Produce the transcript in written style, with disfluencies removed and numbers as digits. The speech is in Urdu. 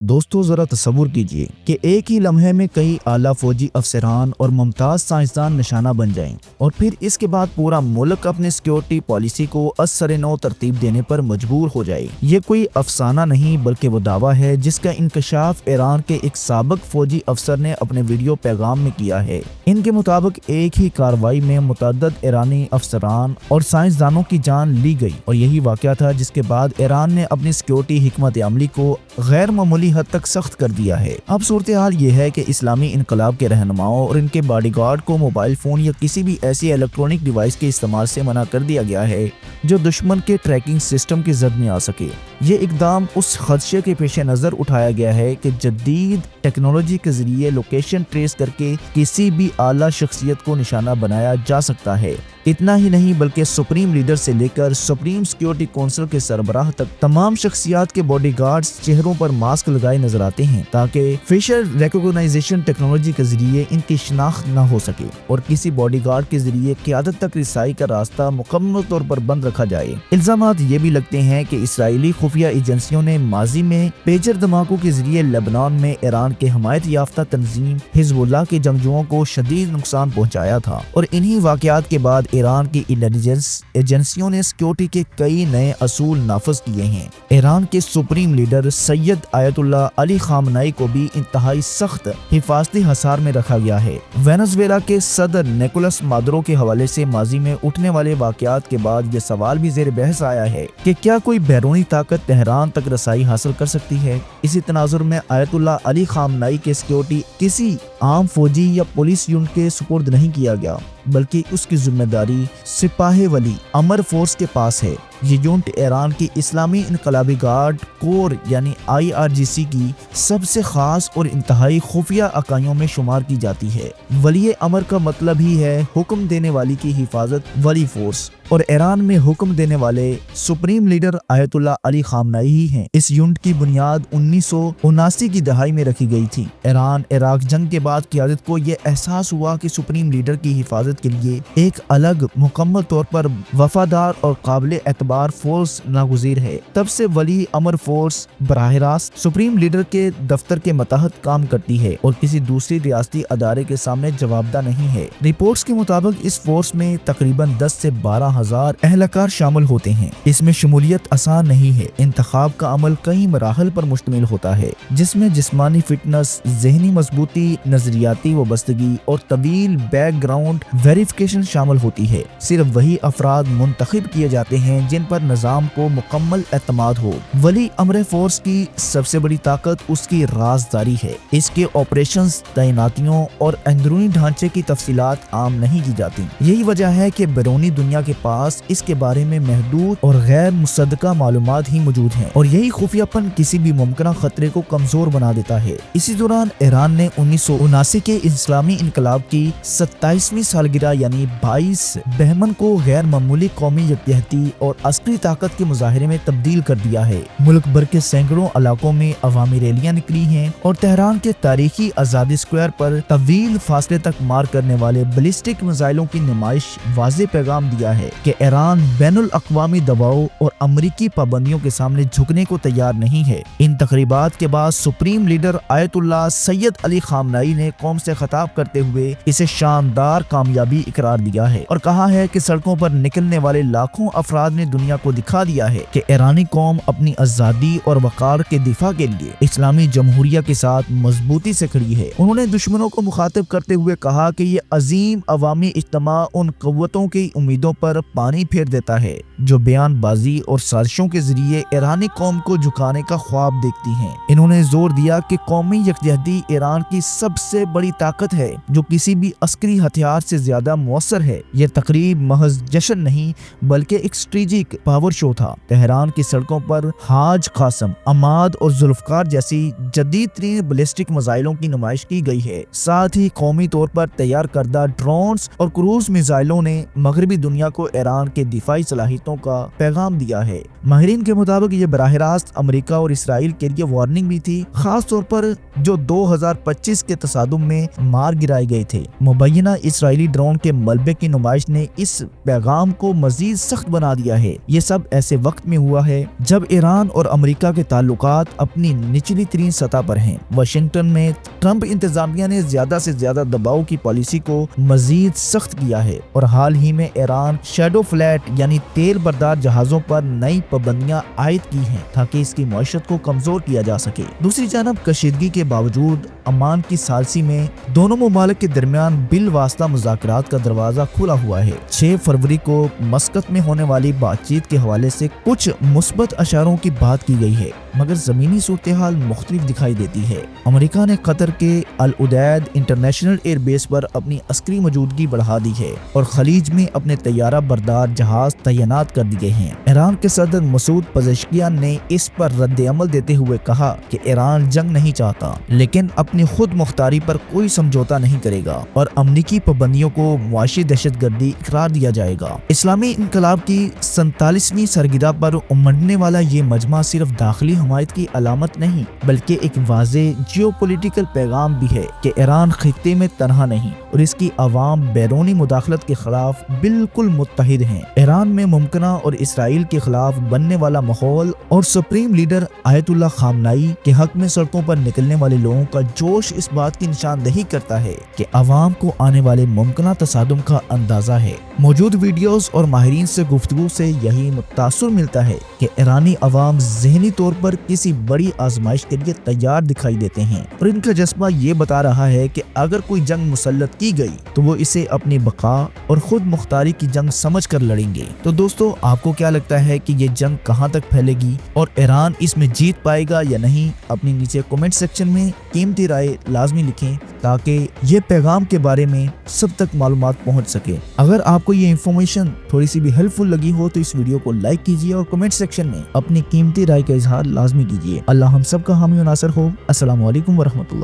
دوستو ذرا تصور کیجئے کہ ایک ہی لمحے میں کئی اعلیٰ فوجی افسران اور ممتاز سائنسدان نشانہ بن جائیں اور پھر اس کے بعد پورا ملک اپنے سیکیورٹی پالیسی کو از سر نو ترتیب دینے پر مجبور ہو جائے۔ یہ کوئی افسانہ نہیں بلکہ وہ دعویٰ ہے جس کا انکشاف ایران کے ایک سابق فوجی افسر نے اپنے ویڈیو پیغام میں کیا ہے۔ ان کے مطابق ایک ہی کارروائی میں متعدد ایرانی افسران اور سائنسدانوں کی جان لی گئی اور یہی واقعہ تھا جس کے بعد ایران نے اپنی سیکیورٹی حکمت عملی کو غیر معمولی حد تک سخت کر دیا ہے۔ اب صورتحال یہ ہے کہ اسلامی انقلاب کے رہنماؤں اور ان کے باڈی گارڈ کو موبائل فون یا کسی بھی ایسی الیکٹرانک ڈیوائس کے استعمال سے منع کر دیا گیا ہے جو دشمن کے ٹریکنگ سسٹم کی زد میں آ سکے۔ یہ اقدام اس خدشے کے پیش نظر اٹھایا گیا ہے کہ جدید ٹیکنالوجی کے ذریعے لوکیشن ٹریس کر کے کسی بھی اعلیٰ شخصیت کو نشانہ بنایا جا سکتا ہے۔ اتنا ہی نہیں بلکہ سپریم لیڈر سے لے کر سپریم سیکیورٹی کونسل کے سربراہ تک تمام شخصیات کے باڈی گارڈز چہروں پر ماسک لگائے نظر آتے ہیں تاکہ فیشل ریکگنائزیشن ٹیکنالوجی کے ذریعے ان کی شناخت نہ ہو سکے اور کسی باڈی گارڈ کے ذریعے قیادت تک رسائی کا راستہ مکمل طور پر بند رکھا جائے۔ الزامات یہ بھی لگتے ہیں کہ اسرائیلی خفیہ ایجنسیوں نے ماضی میں پیجر دھماکوں کے ذریعے لبنان میں ایران کے حمایت یافتہ تنظیم حزب اللہ کے جنگجوؤں کو شدید نقصان پہنچایا تھا اور انہی واقعات کے بعد ایران کی انٹیلیجنس ایجنسیوں نے سیکیورٹی کے کئی نئے اصول نافذ کیے ہیں۔ ایران کے سپریم لیڈر سید آیت اللہ علی خامنائی کو بھی انتہائی سخت حفاظتی حصار میں رکھا گیا ہے۔ وینزویلا کے صدر نیکولس مادورو کے حوالے سے ماضی میں اٹھنے والے واقعات کے بعد یہ سوال بھی زیر بحث آیا ہے کہ کیا کوئی بیرونی طاقت تہران تک رسائی حاصل کر سکتی ہے؟ اسی تناظر میں آیت اللہ علی خامنائی کے سیکیورٹی کسی عام فوجی یا پولیس یونٹ کے سپرد نہیں کیا گیا بلکہ اس کی ذمہ داری سپاہ ولی امر فورس کے پاس ہے۔ یہ یونٹ ایران کی اسلامی انقلابی گارڈ کور یعنی IRGC کی سب سے خاص اور انتہائی خفیہ اکائیوں میں شمار کی جاتی ہے۔ ولی امر کا مطلب ہی ہے حکم دینے والی کی حفاظت ولی فورس، اور ایران میں حکم دینے والے سپریم لیڈر آیت اللہ علی خامنائی ہی ہیں۔ اس یونٹ کی بنیاد 1979 کی دہائی میں رکھی گئی تھی۔ ایران عراق جنگ کے بعد قیادت کو یہ احساس ہوا کہ سپریم لیڈر کی حفاظت کے لیے ایک الگ مکمل طور پر وفادار اور قابل اعتبار فورس ناگزیر ہے۔ تب سے ولی امر فورس براہ راست سپریم لیڈر کے دفتر کے ماتحت کام کرتی ہے اور کسی دوسری ریاستی ادارے کے سامنے جوابدہ نہیں ہے۔ رپورٹس کے مطابق اس فورس میں تقریباً 10 سے 12,000 اہلکار شامل ہوتے ہیں۔ اس میں شمولیت آسان نہیں ہے۔ انتخاب کا عمل کئی مراحل پر مشتمل ہوتا ہے جس میں جسمانی فٹنس، ذہنی مضبوطی، نظریاتی وابستگی اور طویل بیک گراؤنڈ ویریفیکیشن شامل ہوتی ہے۔ صرف وہی افراد منتخب کیے جاتے ہیں جن پر نظام کو مکمل اعتماد ہو۔ ولی امر فورس کی سب سے بڑی طاقت اس کی رازداری ہے۔ اس کے آپریشنز، تعیناتیوں اور اندرونی ڈھانچے کی تفصیلات عام نہیں کی جاتی۔ یہی وجہ ہے کہ بیرونی دنیا کے پاس اس کے بارے میں محدود اور غیر مصدقہ معلومات ہی موجود ہیں اور یہی خفیہ پن کسی بھی ممکنہ خطرے کو کمزور بنا دیتا ہے۔ اسی دوران ایران نے 1979 کے اسلامی انقلاب کی 27ویں سالگرہ یعنی 22 بہمن کو غیر معمولی قومی یکجہتی اور عسکری طاقت کے مظاہرے میں تبدیل کر دیا ہے۔ ملک بھر کے سینکڑوں علاقوں میں عوامی ریلیاں نکلی ہیں اور تہران کے تاریخی آزادی اسکوائر پر طویل فاصلے تک مار کرنے والے بیلسٹک میزائلوں کی نمائش واضح پیغام دیا ہے کہ ایران بین الاقوامی دباؤ اور امریکی پابندیوں کے سامنے جھکنے کو تیار نہیں ہے۔ ان تقریبات کے بعد سپریم لیڈر آیت اللہ سید علی خامنائی نے قوم سے خطاب کرتے ہوئے اسے شاندار کامیابی اقرار دیا ہے اور کہا ہے کہ سڑکوں پر نکلنے والے لاکھوں افراد نے دنیا کو دکھا دیا ہے کہ ایرانی قوم اپنی آزادی اور وقار کے دفاع کے لیے اسلامی جمہوریہ کے ساتھ مضبوطی سے کھڑی ہے۔ انہوں نے دشمنوں کو مخاطب کرتے ہوئے کہا کہ یہ عظیم عوامی اجتماع ان قوتوں کی امیدوں پر پانی پھیر دیتا ہے جو بیان بازی اور سازشوں کے ذریعے ایرانی قوم کو جھکانے کا خواب دیکھتی ہیں۔ انہوں نے زور دیا کہ قومی یکجہتی ایران کی سب سے بڑی طاقت ہے جو کسی بھی عسکری ہتھیار سے زیادہ مؤثر ہے۔ یہ تقریب محض جشن نہیں بلکہ ایک اسٹریٹجک پاور شو تھا۔ تہران کی سڑکوں پر حاج قاسم، عماد اور ذوالفقار جیسی جدید ترین بیلسٹک میزائلوں کی نمائش کی گئی ہے۔ ساتھ ہی قومی طور پر تیار کردہ ڈرونز اور کروز میزائلوں نے مغربی دنیا کو ایران کے دفاعی صلاحیتوں کا پیغام دیا ہے۔ ماہرین کے مطابق یہ براہ راست امریکہ اور اسرائیل کے لیے وارننگ بھی تھی، خاص طور پر جو 2025 کے تصادم میں مار گرائے گئے تھے۔ مبینہ اسرائیلی ڈرون کے ملبے کی نمائش نے اس پیغام کو مزید سخت بنا دیا ہے ہے। یہ سب ایسے وقت میں ہوا ہے جب ایران اور امریکہ کے تعلقات اپنی نچلی ترین سطح پر ہیں۔ واشنگٹن میں ٹرمپ انتظامیہ نے زیادہ سے زیادہ دباؤ کی پالیسی کو مزید سخت کیا ہے اور حال ہی میں ایران شیڈو فلیٹ یعنی تیل بردار جہازوں پر نئی پابندیاں عائد کی ہیں تاکہ اس کی معیشت کو کمزور کیا جا سکے۔ دوسری جانب کشیدگی کے باوجود عمان کی ثالثی میں دونوں ممالک کے درمیان بالواسطہ مذاکرات کا دروازہ کھلا ہوا ہے۔ 6 فروری کو مسقط میں ہونے والی بات چیت کے حوالے سے کچھ مثبت اشاروں کی بات کی گئی ہے، مگر زمینی صورتحال مختلف دکھائی دیتی ہے۔ امریکہ نے قطر کے العدید انٹرنیشنل ایئر بیس پر اپنی عسکری موجودگی بڑھا دی ہے اور خلیج میں اپنے طیارہ بردار جہاز تعینات کر دیے ہیں۔ ایران کے صدر مسعود پزشکیان نے اس پر رد عمل دیتے ہوئے کہا کہ ایران جنگ نہیں چاہتا لیکن اپنی خود مختاری پر کوئی سمجھوتا نہیں کرے گا اور امریکی پابندیوں کو معاشی دہشت گردی قرار دیا جائے گا۔ اسلامی انقلاب کی 47ویں سالگرہ پر امڑنے والا یہ مجمع صرف داخلی حمایت کی علامت نہیں بلکہ ایک واضح جیو پولیٹیکل پیغام بھی ہے کہ ایران خطے میں تنہا نہیں اور اس کی عوام بیرونی مداخلت کے خلاف بالکل متحد ہیں۔ ایران میں ممکنہ اور اسرائیل کے خلاف بننے والا ماحول اور سپریم لیڈر آیت اللہ خامنائی کے حق میں سڑکوں پر نکلنے والے لوگوں کا جوش اس بات کی نشاندہی کرتا ہے کہ عوام کو آنے والے ممکنہ تصادم کا اندازہ ہے۔ موجود ویڈیوز اور ماہرین سے گفتگو سے یہی متاثر ملتا ہے کہ ایرانی عوام ذہنی طور پر کسی بڑی آزمائش کے لیے تیار دکھائی دیتے ہیں اور ان کا جذبہ یہ بتا رہا ہے کہ اگر کوئی جنگ مسلط کی گئی تو وہ اسے اپنی بقا اور خود مختاری کی جنگ سمجھ کر لڑیں گے۔ تو دوستو، آپ کو کیا لگتا ہے کہ یہ جنگ کہاں تک پھیلے گی اور ایران اس میں جیت پائے گا یا نہیں؟ اپنی نیچے کمنٹ سیکشن میں قیمتی رائے لازمی لکھیں تاکہ یہ پیغام کے بارے میں سب تک معلومات پہنچ سکے۔ اگر آپ کو یہ انفارمیشن تھوڑی سی بھی ہیلپ فل لگی ہو تو اس ویڈیو کو لائک کیجیے اور کمنٹ سیکشن میں اپنی قیمتی رائے کا اظہار لازمی کیجیے۔ اللہ ہم سب کا حامی و ناصر ہو۔ السلام علیکم ورحمۃ اللہ۔